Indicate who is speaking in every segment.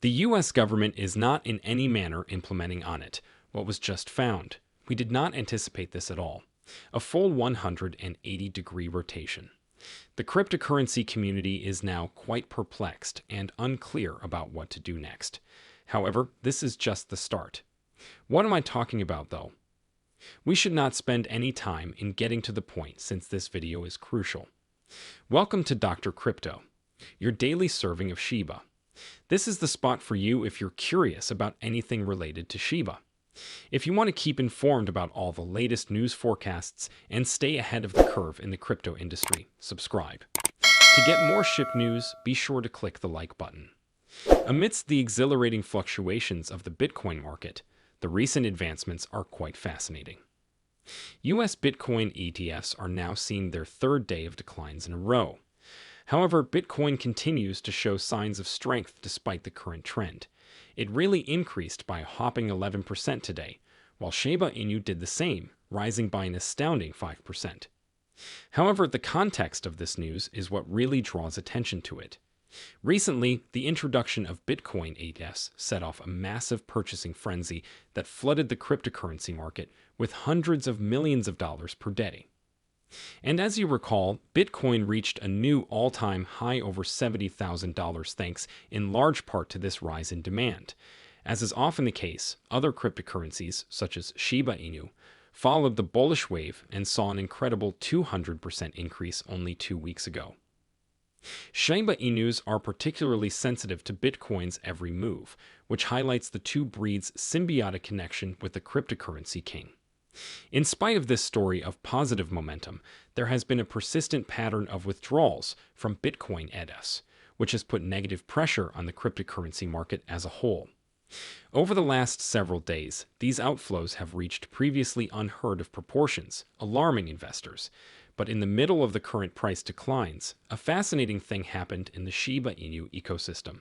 Speaker 1: The US government is not in any manner implementing on it what was just found. We did not anticipate this at all. A full 180-degree rotation. The cryptocurrency community is now quite perplexed and unclear about what to do next. However, this is just the start. What am I talking about, though? We should not spend any time in getting to the point since this video is crucial. Welcome to Dr. Crypto, your daily serving of Shiba. This is the spot for you if you're curious about anything related to Shiba. If you want to keep informed about all the latest news forecasts and stay ahead of the curve in the crypto industry, subscribe. To get more SHIB news, be sure to click the like button. Amidst the exhilarating fluctuations of the Bitcoin market, the recent advancements are quite fascinating. US Bitcoin ETFs are now seeing their third day of declines in a row. However, Bitcoin continues to show signs of strength despite the current trend. It really increased by a hopping 11% today, while Shiba Inu did the same, rising by an astounding 5%. However, the context of this news is what really draws attention to it. Recently, the introduction of Bitcoin ETFs set off a massive purchasing frenzy that flooded the cryptocurrency market with hundreds of millions of dollars per day. And as you recall, Bitcoin reached a new all-time high over $70,000 thanks in large part to this rise in demand. As is often the case, other cryptocurrencies, such as Shiba Inu, followed the bullish wave and saw an incredible 200% increase only 2 weeks ago. Shiba Inus are particularly sensitive to Bitcoin's every move, which highlights the two breeds' symbiotic connection with the cryptocurrency king. In spite of this story of positive momentum, there has been a persistent pattern of withdrawals from Bitcoin ETFs, which has put negative pressure on the cryptocurrency market as a whole. Over the last several days, these outflows have reached previously unheard of proportions, alarming investors. But in the middle of the current price declines, a fascinating thing happened in the Shiba Inu ecosystem.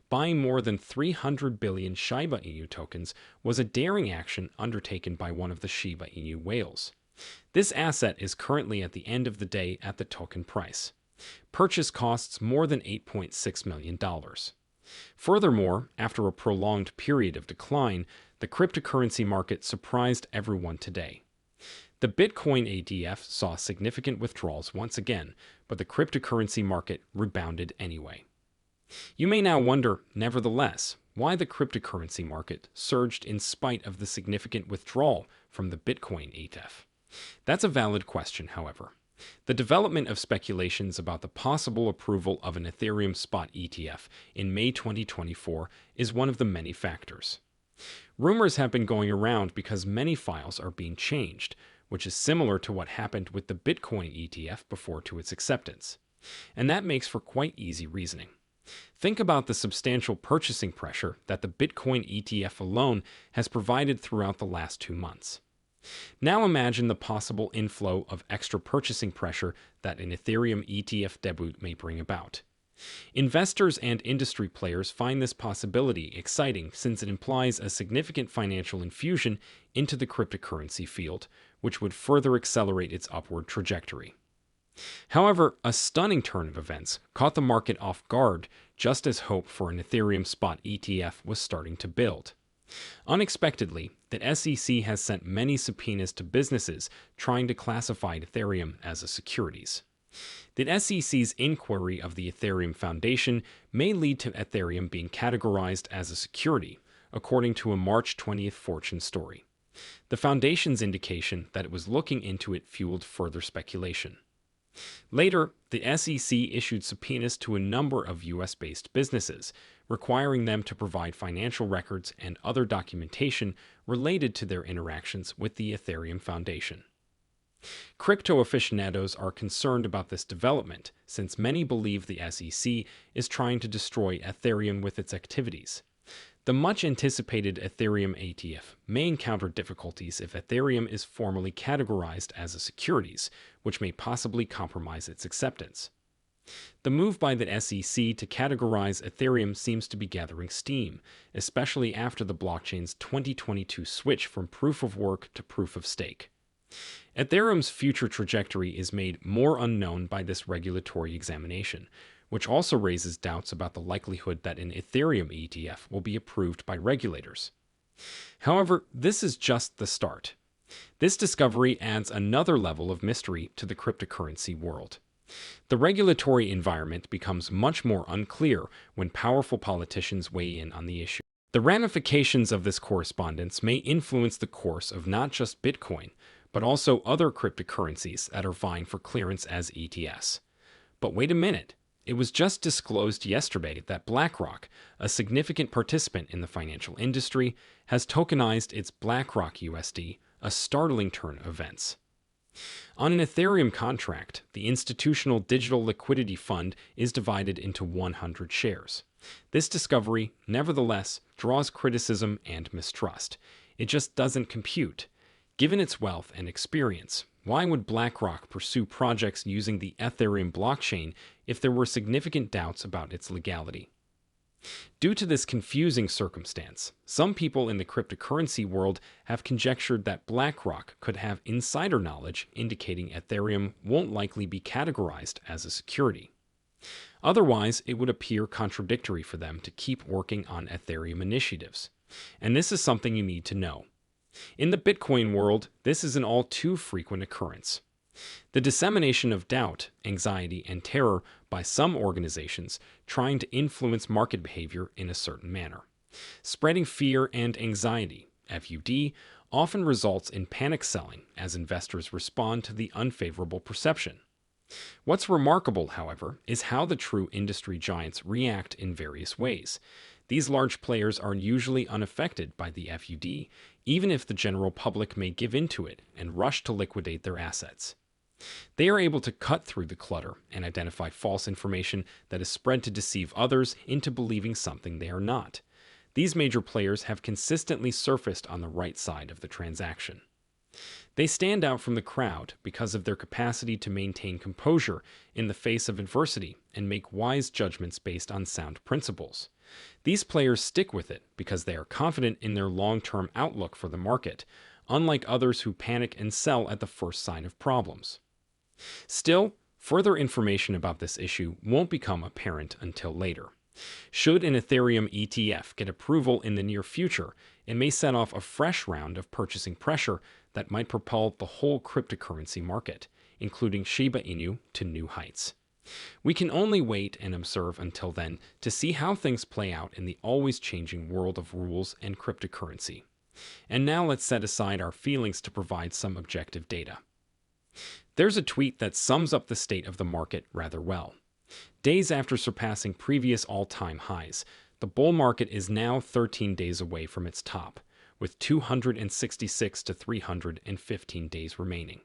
Speaker 1: Buying more than 300 billion Shiba Inu tokens was a daring action undertaken by one of the Shiba Inu whales. This asset is currently at the end of the day at the token price. Purchase costs more than $8.6 million. Furthermore, after a prolonged period of decline, the cryptocurrency market surprised everyone today. The Bitcoin ETF saw significant withdrawals once again, but the cryptocurrency market rebounded anyway. You may now wonder, nevertheless, why the cryptocurrency market surged in spite of the significant withdrawal from the Bitcoin ETF. That's a valid question, however. The development of speculations about the possible approval of an Ethereum spot ETF in May 2024 is one of the many factors. Rumors have been going around because many files are being changed, which is similar to what happened with the Bitcoin ETF before to its acceptance. And that makes for quite easy reasoning. Think about the substantial purchasing pressure that the Bitcoin ETF alone has provided throughout the last 2 months. Now imagine the possible inflow of extra purchasing pressure that an Ethereum ETF debut may bring about. Investors and industry players find this possibility exciting since it implies a significant financial infusion into the cryptocurrency field, which would further accelerate its upward trajectory. However, a stunning turn of events caught the market off guard just as hope for an Ethereum spot ETF was starting to build. Unexpectedly, the SEC has sent many subpoenas to businesses trying to classify Ethereum as a securities. The SEC's inquiry of the Ethereum Foundation may lead to Ethereum being categorized as a security, according to a March 20th Fortune story. The Foundation's indication that it was looking into it fueled further speculation. Later, the SEC issued subpoenas to a number of US-based businesses, requiring them to provide financial records and other documentation related to their interactions with the Ethereum Foundation. Crypto aficionados are concerned about this development since many believe the SEC is trying to destroy Ethereum with its activities. The much-anticipated Ethereum ETF may encounter difficulties if Ethereum is formally categorized as a securities, which may possibly compromise its acceptance. The move by the SEC to categorize Ethereum seems to be gathering steam, especially after the blockchain's 2022 switch from proof-of-work to proof-of-stake. Ethereum's future trajectory is made more unknown by this regulatory examination, which also raises doubts about the likelihood that an Ethereum ETF will be approved by regulators. However, this is just the start. This discovery adds another level of mystery to the cryptocurrency world. The regulatory environment becomes much more unclear when powerful politicians weigh in on the issue. The ramifications of this correspondence may influence the course of not just Bitcoin, but also other cryptocurrencies that are vying for clearance as ETS. But wait a minute. It was just disclosed yesterday that Blackrock, a significant participant in the financial industry, has tokenized its Blackrock USD, a startling turn of events. On an Ethereum contract, the institutional digital liquidity fund is divided into 100 shares. This discovery, nevertheless, draws criticism and mistrust. It just doesn't compute. Given its wealth and experience, why would BlackRock pursue projects using the Ethereum blockchain if there were significant doubts about its legality? Due to this confusing circumstance, some people in the cryptocurrency world have conjectured that BlackRock could have insider knowledge indicating Ethereum won't likely be categorized as a security. Otherwise, it would appear contradictory for them to keep working on Ethereum initiatives. And this is something you need to know. In the Bitcoin world, this is an all too frequent occurrence. The dissemination of doubt, anxiety, and terror by some organizations trying to influence market behavior in a certain manner. Spreading fear and anxiety, FUD, often results in panic selling as investors respond to the unfavorable perception. What's remarkable, however, is how the true industry giants react in various ways. These large players are usually unaffected by the FUD, even if the general public may give into it and rush to liquidate their assets. They are able to cut through the clutter and identify false information that is spread to deceive others into believing something they are not. These major players have consistently surfaced on the right side of the transaction. They stand out from the crowd because of their capacity to maintain composure in the face of adversity and make wise judgments based on sound principles. These players stick with it because they are confident in their long-term outlook for the market, unlike others who panic and sell at the first sign of problems. Still, further information about this issue won't become apparent until later. Should an Ethereum ETF get approval in the near future, it may set off a fresh round of purchasing pressure that might propel the whole cryptocurrency market, including Shiba Inu, to new heights. We can only wait and observe until then to see how things play out in the always changing world of rules and cryptocurrency. And now let's set aside our feelings to provide some objective data. There's a tweet that sums up the state of the market rather well. Days after surpassing previous all-time highs, the bull market is now 13 days away from its top, with 266 to 315 days remaining.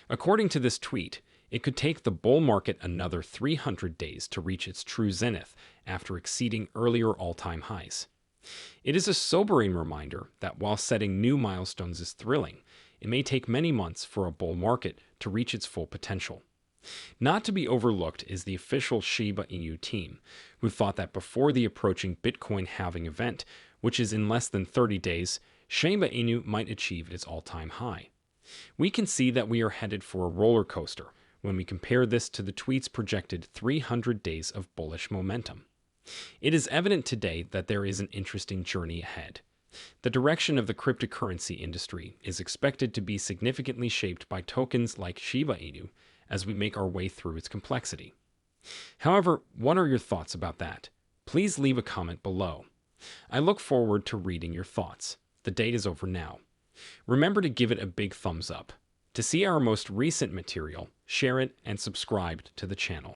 Speaker 1: According to this tweet, it could take the bull market another 300 days to reach its true zenith after exceeding earlier all-time highs. It is a sobering reminder that while setting new milestones is thrilling, it may take many months for a bull market to reach its full potential. Not to be overlooked is the official Shiba Inu team, who thought that before the approaching Bitcoin halving event, which is in less than 30 days, Shiba Inu might achieve its all-time high. We can see that we are headed for a roller coaster when we compare this to the tweet's projected 300 days of bullish momentum. It is evident today that there is an interesting journey ahead. The direction of the cryptocurrency industry is expected to be significantly shaped by tokens like Shiba Inu as we make our way through its complexity. However, what are your thoughts about that? Please leave a comment below. I look forward to reading your thoughts. The date is over now. Remember to give it a big thumbs up. To see our most recent material, share it and subscribe to the channel.